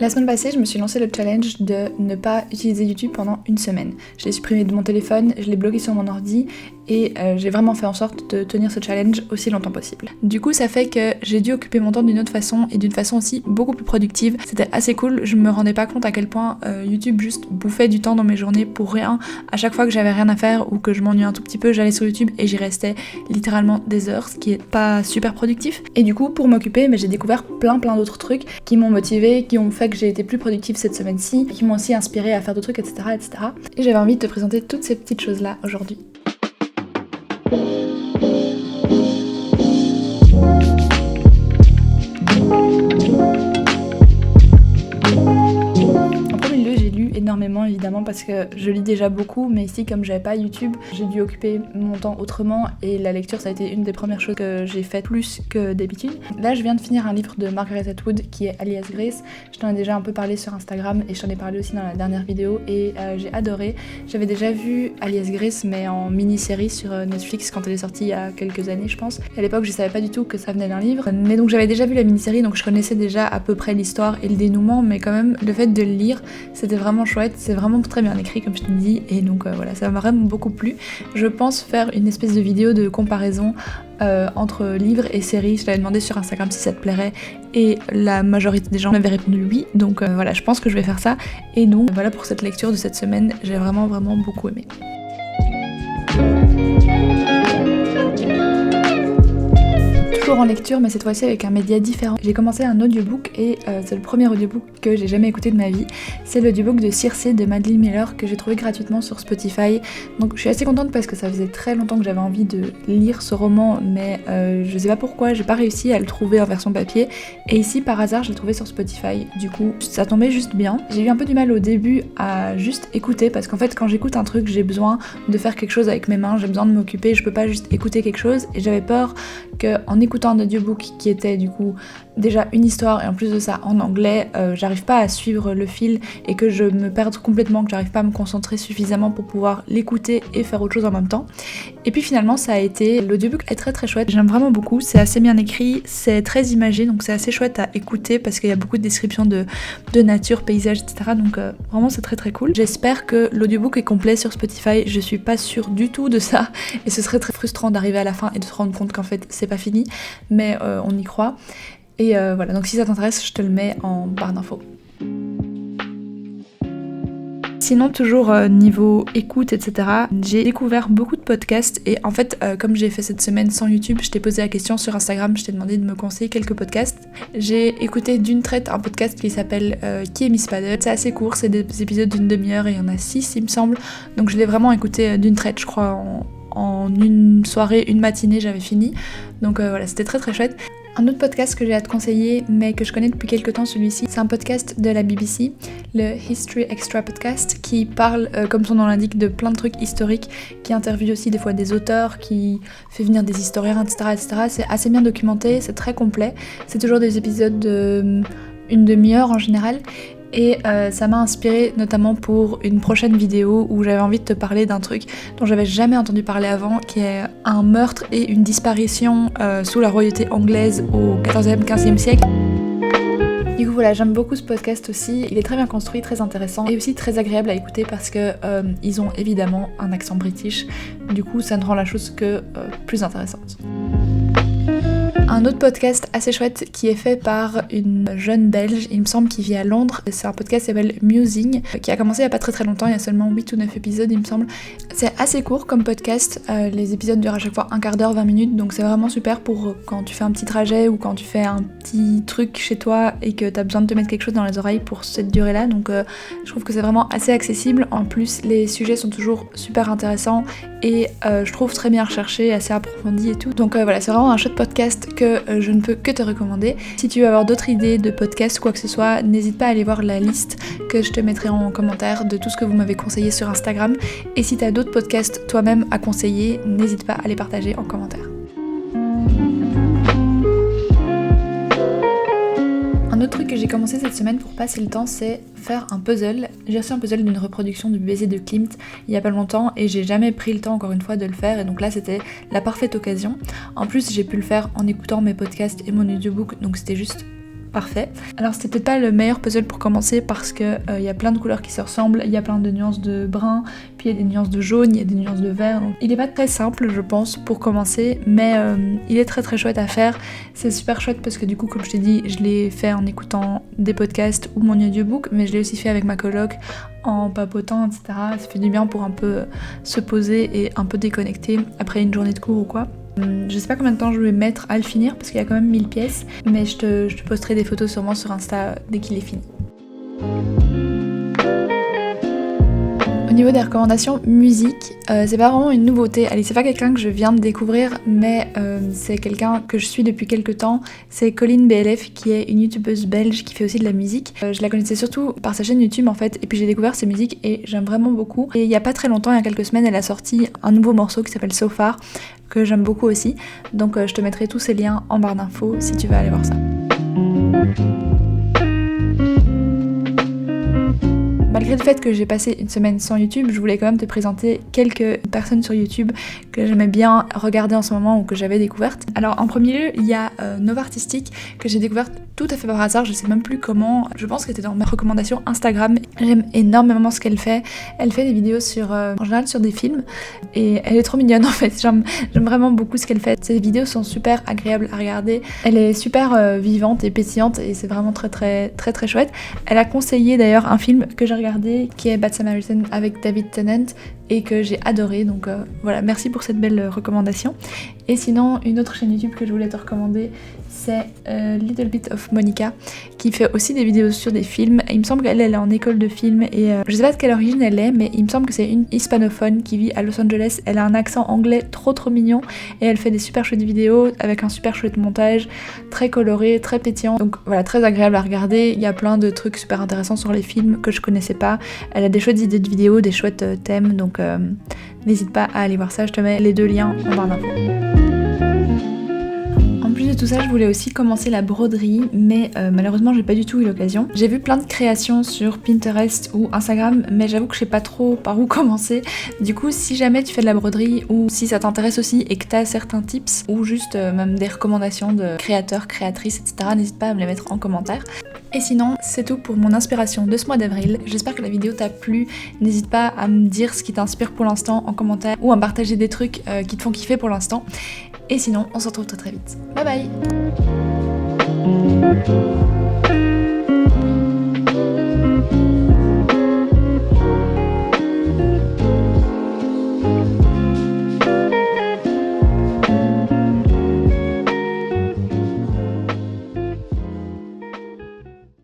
La semaine passée, je me suis lancé le challenge de ne pas utiliser YouTube pendant une semaine. Je l'ai supprimé de mon téléphone, je l'ai bloqué sur mon ordi et j'ai vraiment fait en sorte de tenir ce challenge aussi longtemps possible. Du coup, ça fait que j'ai dû occuper mon temps d'une autre façon et d'une façon aussi beaucoup plus productive. C'était assez cool, je me rendais pas compte à quel point YouTube juste bouffait du temps dans mes journées pour rien. À chaque fois que j'avais rien à faire ou que je m'ennuyais un tout petit peu, j'allais sur YouTube et j'y restais littéralement des heures, ce qui est pas super productif. Et du coup, pour m'occuper, j'ai découvert plein d'autres trucs qui m'ont motivée, qui ont fait que j'ai été plus productive cette semaine-ci, qui m'ont aussi inspirée à faire d'autres trucs, etc. Et j'avais envie de te présenter toutes ces petites choses-là aujourd'hui. Énormément évidemment parce que je lis déjà beaucoup, mais ici comme j'avais pas YouTube, j'ai dû occuper mon temps autrement et la lecture ça a été une des premières choses que j'ai faites plus que d'habitude. Là je viens de finir un livre de Margaret Atwood qui est Alias Grace. Je t'en ai déjà un peu parlé sur Instagram et je t'en ai parlé aussi dans la dernière vidéo et j'ai adoré. J'avais déjà vu Alias Grace mais en mini-série sur Netflix quand elle est sortie il y a quelques années je pense. Et à l'époque je savais pas du tout que ça venait d'un livre, mais donc j'avais déjà vu la mini-série donc je connaissais déjà à peu près l'histoire et le dénouement, mais quand même le fait de le lire c'était vraiment chouette, c'est vraiment très bien écrit comme je te dis et donc voilà, ça m'a vraiment beaucoup plu. Je pense faire une espèce de vidéo de comparaison entre livres et séries. Je l'avais demandé sur Instagram si ça te plairait et la majorité des gens m'avaient répondu oui, donc voilà, je pense que je vais faire ça. Et donc voilà pour cette lecture de cette semaine, j'ai vraiment beaucoup aimé. Toujours en lecture, mais cette fois-ci avec un média différent. J'ai commencé un audiobook et c'est le premier audiobook que j'ai jamais écouté de ma vie. C'est l'audiobook de Circe de Madeline Miller que j'ai trouvé gratuitement sur Spotify. Donc je suis assez contente parce que ça faisait très longtemps que j'avais envie de lire ce roman, mais je sais pas pourquoi, j'ai pas réussi à le trouver en version papier. Et ici par hasard je l'ai trouvé sur Spotify. Du coup ça tombait juste bien. J'ai eu un peu du mal au début à juste écouter parce qu'en fait quand j'écoute un truc j'ai besoin de faire quelque chose avec mes mains, j'ai besoin de m'occuper, je peux pas juste écouter quelque chose et j'avais peur qu'en écoutant un audiobook qui était du coup déjà une histoire et en plus de ça en anglais, j'arrive pas à suivre le fil et que je me perde complètement, que j'arrive pas à me concentrer suffisamment pour pouvoir l'écouter et faire autre chose en même temps. Et puis finalement ça a été, l'audiobook est très chouette, j'aime vraiment beaucoup, c'est assez bien écrit, c'est très imagé donc c'est assez chouette à écouter parce qu'il y a beaucoup de descriptions de nature, paysages, etc. Donc vraiment c'est très cool. J'espère que l'audiobook est complet sur Spotify, je suis pas sûre du tout de ça et ce serait très frustrant d'arriver à la fin et de se rendre compte qu'en fait c'est pas fini, mais on y croit. Et voilà, donc si ça t'intéresse, je te le mets en barre d'infos. Sinon, toujours niveau écoute, etc., j'ai découvert beaucoup de podcasts et en fait, comme j'ai fait cette semaine sans YouTube, je t'ai posé la question sur Instagram, je t'ai demandé de me conseiller quelques podcasts. J'ai écouté d'une traite un podcast qui s'appelle Qui est Miss Paddle. C'est assez court, c'est des épisodes d'une demi-heure et il y en a 6 il me semble, donc je l'ai vraiment écouté d'une traite, je crois en une soirée, une matinée, j'avais fini. Donc voilà, c'était très chouette. Un autre podcast que j'ai à te conseiller, mais que je connais depuis quelques temps celui-ci, c'est un podcast de la BBC, le History Extra Podcast, qui parle, comme son nom l'indique, de plein de trucs historiques, qui interviewe aussi des fois des auteurs, qui fait venir des historiens, etc. C'est assez bien documenté, c'est très complet. C'est toujours des épisodes de une demi-heure en général. Et ça m'a inspirée notamment pour une prochaine vidéo où j'avais envie de te parler d'un truc dont j'avais jamais entendu parler avant, qui est un meurtre et une disparition sous la royauté anglaise au 14e, 15e siècle. Du coup voilà, j'aime beaucoup ce podcast aussi, il est très bien construit, très intéressant et aussi très agréable à écouter parce que ils ont évidemment un accent british, du coup ça ne rend la chose que plus intéressante. Un autre podcast assez chouette qui est fait par une jeune belge, il me semble, qui vit à Londres. C'est un podcast qui s'appelle Musing, qui a commencé il y a pas très longtemps, il y a seulement 8 ou 9 épisodes il me semble. C'est assez court comme podcast, les épisodes durent à chaque fois un quart d'heure, 20 minutes, donc c'est vraiment super pour quand tu fais un petit trajet ou quand tu fais un petit truc chez toi et que t'as besoin de te mettre quelque chose dans les oreilles pour cette durée-là, donc je trouve que c'est vraiment assez accessible. En plus, les sujets sont toujours super intéressants et je trouve très bien recherchés, assez approfondis et tout. Donc voilà, c'est vraiment un chouette podcast que je ne peux que te recommander. Si tu veux avoir d'autres idées de podcasts ou quoi que ce soit, n'hésite pas à aller voir la liste que je te mettrai en commentaire de tout ce que vous m'avez conseillé sur Instagram. Et si tu as d'autres podcasts toi-même à conseiller, n'hésite pas à les partager en commentaire. Un autre truc que j'ai commencé cette semaine pour passer le temps, c'est faire un puzzle. J'ai reçu un puzzle d'une reproduction du baiser de Klimt il y a pas longtemps et j'ai jamais pris le temps encore une fois de le faire, et donc là c'était la parfaite occasion. En plus j'ai pu le faire en écoutant mes podcasts et mon audiobook, donc c'était juste parfait. Alors c'était peut-être pas le meilleur puzzle pour commencer parce que y a plein de couleurs qui se ressemblent, il y a plein de nuances de brun, puis il y a des nuances de jaune, il y a des nuances de vert. Donc il est pas très simple je pense pour commencer, mais il est très très chouette à faire. C'est super chouette parce que du coup comme je t'ai dit, je l'ai fait en écoutant des podcasts ou mon audiobook, mais je l'ai aussi fait avec ma coloc en papotant, etc. Ça fait du bien pour un peu se poser et un peu déconnecter après une journée de cours ou quoi. Je sais pas combien de temps je vais mettre à le finir parce qu'il y a quand même 1000 pièces, mais je te posterai des photos sûrement sur Insta dès qu'il est fini. Au niveau des recommandations musique, c'est pas vraiment une nouveauté. Allez, c'est pas quelqu'un que je viens de découvrir, mais c'est quelqu'un que je suis depuis quelques temps. C'est Colline BLF qui est une youtubeuse belge qui fait aussi de la musique. Je la connaissais surtout par sa chaîne YouTube en fait, et puis j'ai découvert ses musiques et j'aime vraiment beaucoup. Et il y a pas très longtemps, il y a quelques semaines, elle a sorti un nouveau morceau qui s'appelle So Far, que j'aime beaucoup aussi. Donc je te mettrai tous ces liens en barre d'infos si tu veux aller voir ça. Malgré le fait que j'ai passé une semaine sans YouTube, je voulais quand même te présenter quelques personnes sur YouTube que j'aimais bien regarder en ce moment ou que j'avais découvertes. Alors en premier lieu, il y a Nova Artistique que j'ai découverte tout à fait par hasard, je sais même plus comment, je pense qu'elle était dans mes recommandations Instagram. J'aime énormément ce qu'elle fait. Elle fait des vidéos en général sur des films et elle est trop mignonne en fait. J'aime vraiment beaucoup ce qu'elle fait. Ses vidéos sont super agréables à regarder. Elle est super vivante et pétillante et c'est vraiment très très très très chouette. Elle a conseillé d'ailleurs un film que j'ai regardé qui est Bad Samaritan avec David Tennant et que j'ai adoré, donc voilà, merci pour cette belle recommandation. Et sinon, une autre chaîne YouTube que je voulais te recommander, c'est Little Bit of Monica, qui fait aussi des vidéos sur des films. Il me semble qu'elle est en école de film et je sais pas de quelle origine elle est, mais il me semble que c'est une hispanophone qui vit à Los Angeles. Elle a un accent anglais trop mignon et elle fait des super chouettes vidéos avec un super chouette montage, très coloré, très pétillant. Donc voilà, très agréable à regarder. Il y a plein de trucs super intéressants sur les films que je connaissais pas. Elle a des chouettes idées de vidéos, des chouettes thèmes, donc n'hésite pas à aller voir ça. Je te mets les deux liens en barre d'infos. En plus de tout ça, je voulais aussi commencer la broderie, mais malheureusement j'ai pas du tout eu l'occasion. J'ai vu plein de créations sur Pinterest ou Instagram, mais j'avoue que je sais pas trop par où commencer. Du coup, si jamais tu fais de la broderie ou si ça t'intéresse aussi et que t'as certains tips ou juste même des recommandations de créateurs, créatrices, etc., n'hésite pas à me les mettre en commentaire. Et sinon, c'est tout pour mon inspiration de ce mois d'avril. J'espère que la vidéo t'a plu. N'hésite pas à me dire ce qui t'inspire pour l'instant en commentaire ou à me partager des trucs qui te font kiffer pour l'instant. Et sinon, on se retrouve très vite. Bye bye!